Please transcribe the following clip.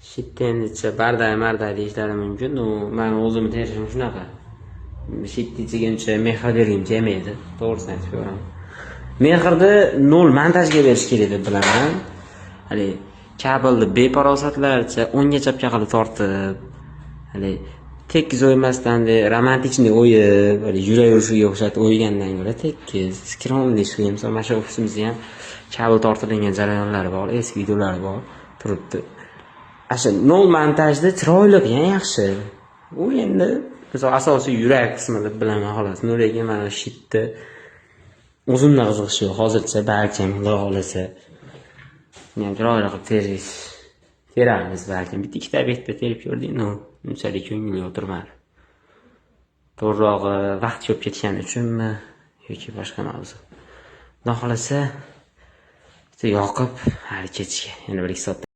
Shittencha barday deyishlari mumkin. Men o'zim terishim shunaqa. Shittichiga uncha mehr bergim kelmaydi. To'g'risini aytib beraman. Mehrni 0 montajga berish kerak deb bilaman. Hali kabelni beparosatlarcha o'ngga chapga qilib tortib, hali tekis o'ymasdan romantikni o'yib, hali yurak urishiga o'xshatib o'ygandan ko'ra tekis, skromlik qilib, misol mana shu ofisimizda ham kabel tortilgan jarayonlar bor, eski videolar bor, turibdi. Asha 0 montajda chiroyli ham yaxshi. U endi misol asosiy yurak qismi deb bilaman xolos. Lekin mana shitni o'zimda qiziqish yo'q hozircha, balki xudo xolasa men chiroyli qilib teramiz balki. Bitta ikkita obyektda terib ko'rdik, unchalik ko'ngilga o'tirmadi. To'g'rirog'i vaqt ko'p ketgani uchunmi yoki boshqa mavzu. Xudo xolasa yoqib hali ketishga yana 1-2 soat